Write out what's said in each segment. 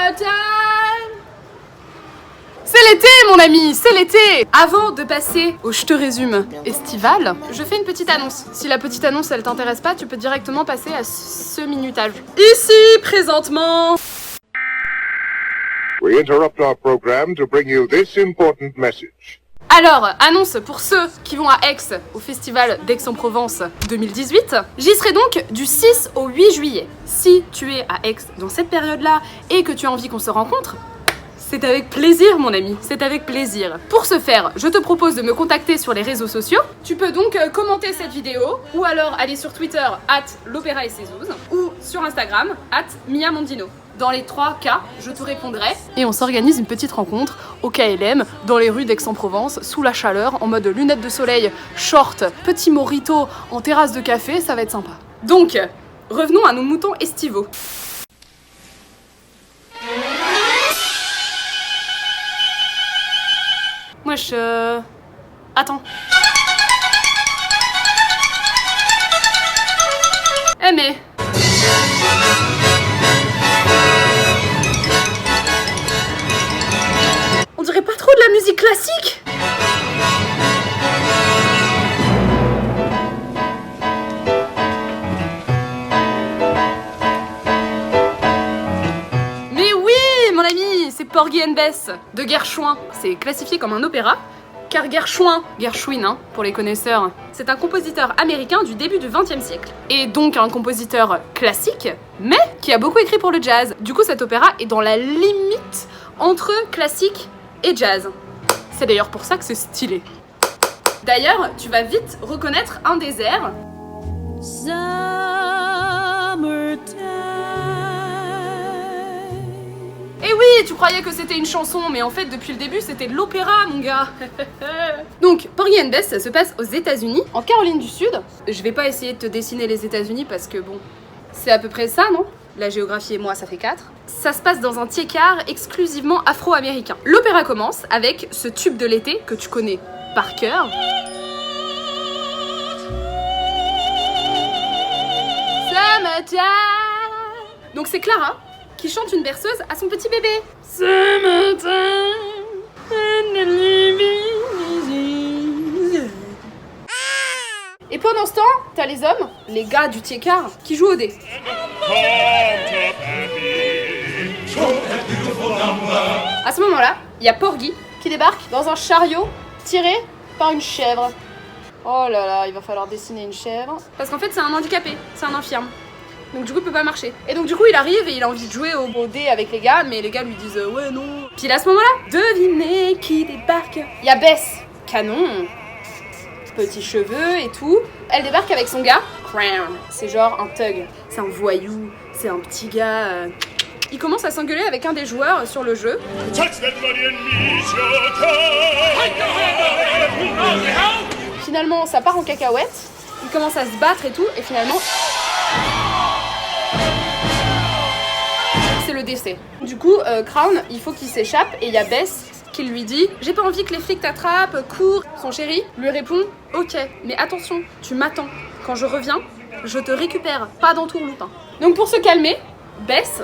Summertime. C'est l'été, mon ami, c'est l'été. Avant de passer au je te résume estival, je fais une petite annonce. Si la petite annonce, elle t'intéresse pas, tu peux directement passer à ce minutage. Ici, présentement... We interrupt our program to bring you this important message. Alors, annonce pour ceux qui vont à Aix, au festival d'Aix-en-Provence 2018. J'y serai donc du 6 au 8 juillet. Si tu es à Aix dans cette période-là et que tu as envie qu'on se rencontre, c'est avec plaisir, mon ami, c'est avec plaisir. Pour ce faire, je te propose de me contacter sur les réseaux sociaux. Tu peux donc commenter cette vidéo, ou alors aller sur Twitter, @l'opéra et ses ouzes, ou sur Instagram, @miamondino. Dans les 3 cas, je te répondrai. Et on s'organise une petite rencontre au KLM, dans les rues d'Aix-en-Provence, sous la chaleur, en mode lunettes de soleil, short, petit mojito, en terrasse de café, ça va être sympa. Donc, revenons à nos moutons estivaux. Moi je... Attends. Eh mais... On dirait pas trop de la musique classique. Mais oui, mon ami, c'est Porgy and Bess de Gershwin. C'est classifié comme un opéra, car Gershwin, hein, pour les connaisseurs, c'est un compositeur américain du début du XXe siècle. Et donc un compositeur classique, mais qui a beaucoup écrit pour le jazz. Du coup, cet opéra est dans la limite entre classique et jazz. C'est d'ailleurs pour ça que c'est stylé. D'ailleurs, tu vas vite reconnaître un des airs. Et oui, tu croyais que c'était une chanson, mais en fait, depuis le début, c'était de l'opéra, mon gars. Donc, Porgy and Bess, ça se passe aux États-Unis, en Caroline du Sud. Je vais pas essayer de te dessiner les États-Unis parce que bon, c'est à peu près ça, non? La géographie et moi, ça fait 4. Ça se passe dans un tiers-quart exclusivement afro-américain. L'opéra commence avec ce tube de l'été que tu connais par cœur. Summertime. Donc c'est Clara qui chante une berceuse à son petit bébé. Summertime and the living is easy. Et pendant ce temps, t'as les hommes, les gars du tiers-quart, qui jouent au dé. À ce moment-là, il y a Porgy qui débarque dans un chariot tiré par une chèvre. Oh là là, il va falloir dessiner une chèvre. Parce qu'en fait, c'est un handicapé, c'est un infirme. Donc du coup, il peut pas marcher. Et donc du coup, il arrive et il a envie de jouer au dé avec les gars, mais les gars lui disent ouais, non. Puis à ce moment-là, devinez qui débarque. Il y a Bess, canon, petits cheveux et tout. Elle débarque avec son gars, Crown. C'est genre un thug, c'est un voyou, c'est un petit gars. Il commence à s'engueuler avec un des joueurs sur le jeu. Finalement, ça part en cacahuète. Ils commencent à se battre et tout, et finalement... c'est le décès. Du coup, Crown, il faut qu'il s'échappe, et il y a Bess qui lui dit « J'ai pas envie que les flics t'attrapent, cours !» Son chéri lui répond « Ok, mais attention, tu m'attends. Quand je reviens, je te récupère, pas dans ton loupin. » Donc pour se calmer, Bess...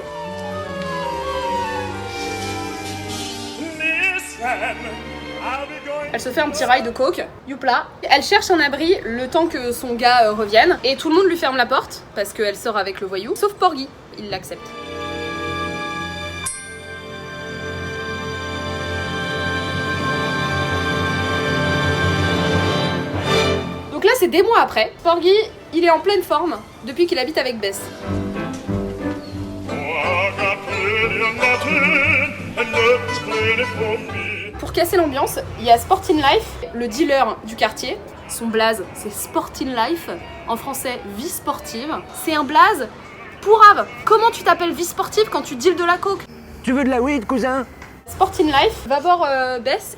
elle se fait un petit rail de coke, youpla. Elle cherche un abri le temps que son gars revienne, et tout le monde lui ferme la porte, parce qu'elle sort avec le voyou, sauf Porgy, il l'accepte. Donc là, c'est des mois après. Porgy, il est en pleine forme depuis qu'il habite avec Bess. Pour casser l'ambiance, il y a Sporting Life, le dealer du quartier. Son blaze, c'est Sporting Life. En français, vie sportive. C'est un blaze pourrave. Comment tu t'appelles vie sportive quand tu deals de la coke? Tu veux de la weed, cousin? Sporting Life va voir Bess.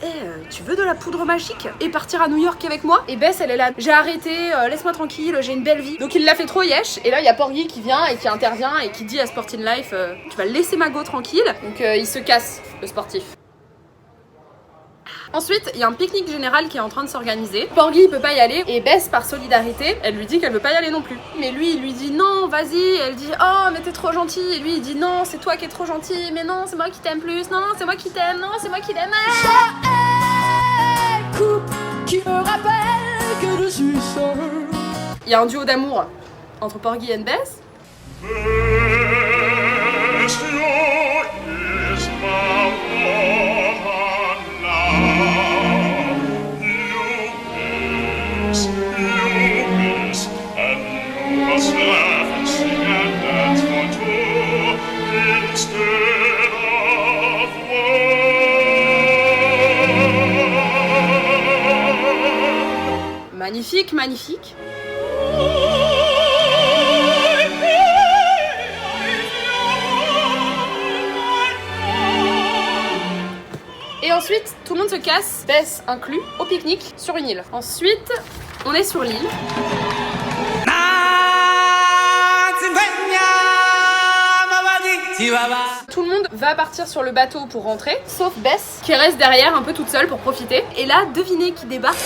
Tu veux de la poudre magique et partir à New York avec moi? Et Bess, elle est là. J'ai arrêté, laisse-moi tranquille, j'ai une belle vie. Donc il l'a fait trop yesh. Et là, il y a Porgy qui vient et qui intervient et qui dit à Sporting Life tu vas laisser ma go tranquille. Donc il se casse, le sportif. Ensuite, il y a un pique-nique général qui est en train de s'organiser. Porgy il peut pas y aller et Bess par solidarité, elle lui dit qu'elle veut pas y aller non plus. Mais lui il lui dit non, vas-y. Elle dit oh mais t'es trop gentil. Et lui il dit non, c'est toi qui es trop gentil. Mais non, c'est moi qui t'aime plus. Non, c'est moi qui t'aime. Non, c'est moi qui t'aime. Qui me rappelle que je suis seul. Il y a un duo d'amour entre Porgy et Bess. Magnifique, magnifique. Et ensuite, tout le monde se casse, Bess inclus, au pique-nique sur une île. Ensuite, on est sur l'île. Tout le monde va partir sur le bateau pour rentrer, sauf Bess, qui reste derrière un peu toute seule pour profiter. Et là, devinez qui débarque.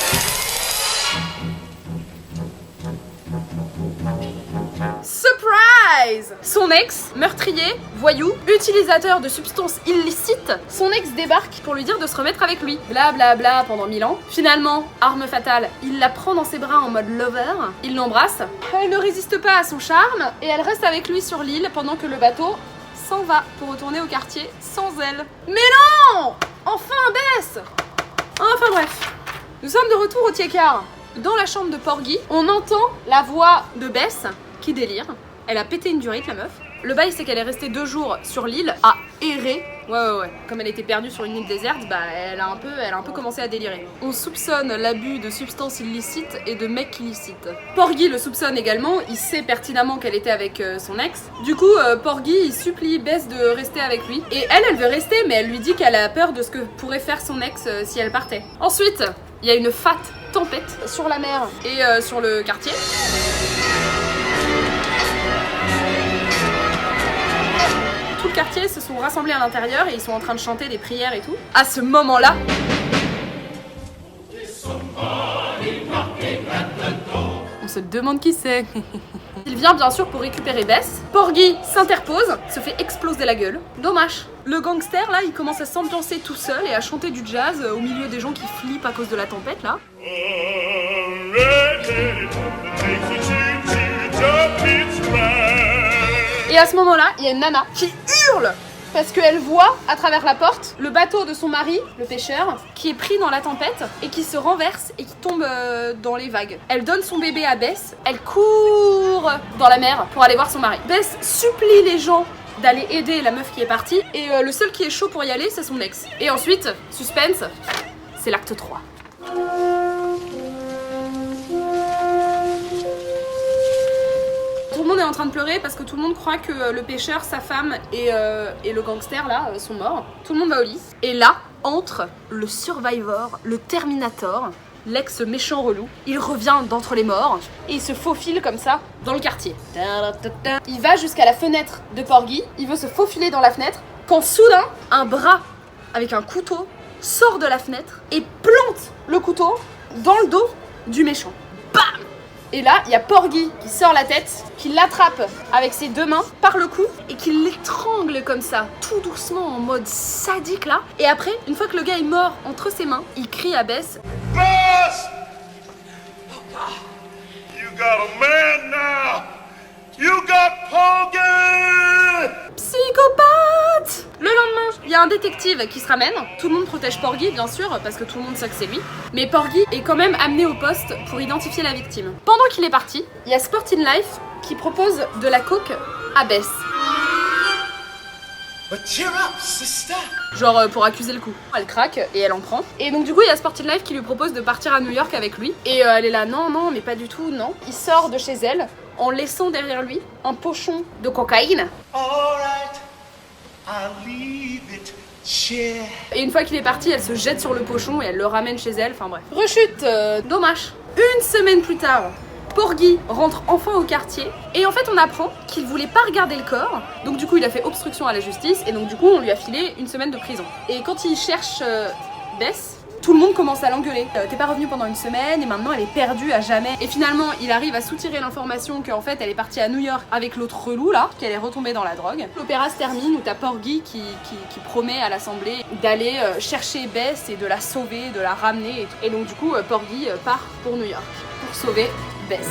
Surprise! Son ex, meurtrier, voyou, utilisateur de substances illicites, son ex débarque pour lui dire de se remettre avec lui. Bla bla bla pendant 1000 ans. Finalement, arme fatale, il la prend dans ses bras en mode lover, il l'embrasse. Elle ne résiste pas à son charme et elle reste avec lui sur l'île pendant que le bateau s'en va pour retourner au quartier sans elle. Mais non! Enfin Bess! Enfin bref, nous sommes de retour au Tiécar. Dans la chambre de Porgy, on entend la voix de Bess qui délire. Elle a pété une durite, la meuf. Le bail, c'est qu'elle est restée 2 jours sur l'île à errer. Ouais. Comme elle était perdue sur une île déserte, bah elle a un peu commencé à délirer. On soupçonne l'abus de substances illicites et de mecs illicites. Porgy le soupçonne également, il sait pertinemment qu'elle était avec son ex. Du coup, Porgy, il supplie Bess de rester avec lui. Et elle veut rester, mais elle lui dit qu'elle a peur de ce que pourrait faire son ex si elle partait. Ensuite, il y a une fat tempête sur la mer et sur le quartier. Tout le quartier se sont rassemblés à l'intérieur et ils sont en train de chanter des prières et tout. À ce moment-là, on se demande qui c'est. Il vient bien sûr pour récupérer Bess. Porgy s'interpose, se fait exploser la gueule. Dommage. Le gangster là, il commence à s'ambiancer tout seul et à chanter du jazz au milieu des gens qui flippent à cause de la tempête là. Et à ce moment-là, il y a une nana qui hurle parce qu'elle voit à travers la porte le bateau de son mari, le pêcheur, qui est pris dans la tempête et qui se renverse et qui tombe dans les vagues. Elle donne son bébé à Bess, elle court dans la mer pour aller voir son mari. Bess supplie les gens d'aller aider la meuf qui est partie et le seul qui est chaud pour y aller, c'est son ex. Et ensuite, suspense, c'est l'acte 3. Tout le monde est en train de pleurer parce que tout le monde croit que le pêcheur, sa femme et le gangster là sont morts. Tout le monde va au lit. Et là, entre le Survivor, le Terminator, l'ex méchant relou, il revient d'entre les morts et il se faufile comme ça dans le quartier. Il va jusqu'à la fenêtre de Porgy, il veut se faufiler dans la fenêtre quand soudain, un bras avec un couteau sort de la fenêtre et plante le couteau dans le dos du méchant. Bam! Et là, il y a Porgy qui sort la tête, qui l'attrape avec ses 2 mains par le cou et qui l'étrangle comme ça, tout doucement en mode sadique là. Et après, une fois que le gars est mort entre ses mains, il crie à Bess. Bess! You got a man now! You got Porgy! Psychopathe! Le lendemain, il y a un détective qui se ramène. Tout le monde protège Porgy, bien sûr, parce que tout le monde sait que c'est lui. Mais Porgy est quand même amené au poste pour identifier la victime. Pendant qu'il est parti, il y a Sporting Life qui propose de la coke à Bess. But cheer up, sister! Genre pour accuser le coup. Elle craque et elle en prend. Et donc du coup, il y a Sporting Life qui lui propose de partir à New York avec lui. Et elle est là, non, mais pas du tout, non. Il sort de chez elle en laissant derrière lui un pochon de cocaïne. Alright, I'll leave it, cheer. Et une fois qu'il est parti, elle se jette sur le pochon et elle le ramène chez elle, enfin bref. Rechute, dommage. Une semaine plus tard, Porgy rentre enfin au quartier et en fait on apprend qu'il voulait pas regarder le corps, donc du coup il a fait obstruction à la justice et donc du coup on lui a filé 1 semaine de prison. Et quand il cherche Bess, tout le monde commence à l'engueuler. T'es pas revenu pendant une semaine et maintenant elle est perdue à jamais. Et finalement, il arrive à soutirer l'information qu'en fait elle est partie à New York avec l'autre relou là, qu'elle est retombée dans la drogue. L'opéra se termine où t'as Porgy qui promet à l'assemblée d'aller chercher Bess et de la sauver, de la ramener et tout. Et donc du coup, Porgy part pour New York pour sauver Bess.